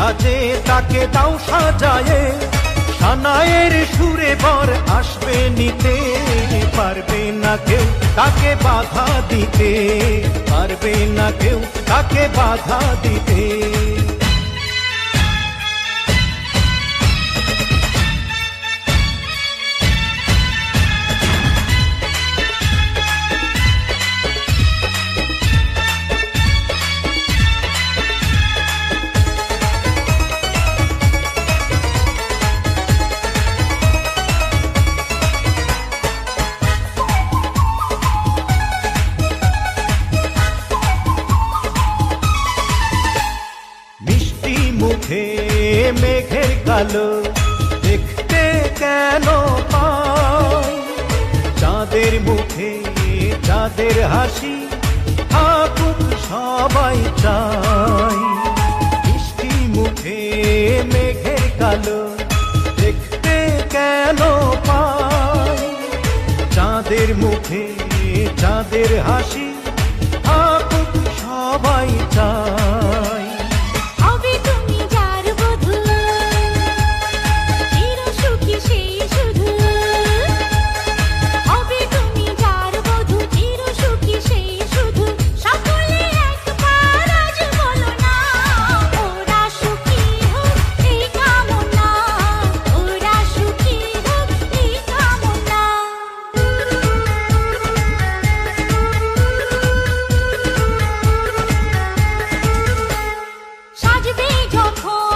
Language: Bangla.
সাজে তাকে দাও সাজায়ে, সানায়ের সুরে বর আসবে নিতে। পারবে না কেউ তাকে বাধা দিতে, পারবে না কেউ তাকে বাধা দিতে। মুখে মেঘের কালো দেখতে কেন পাই, চাঁদের মুখে চাঁদের হাসি থাকুক সবাই চাই। মিষ্টি মুখে মেঘের কালো দেখতে কেন পাই, চাঁদের মুখে চাঁদের হাসি থাকুক সবাই চাই। সাজবে যখন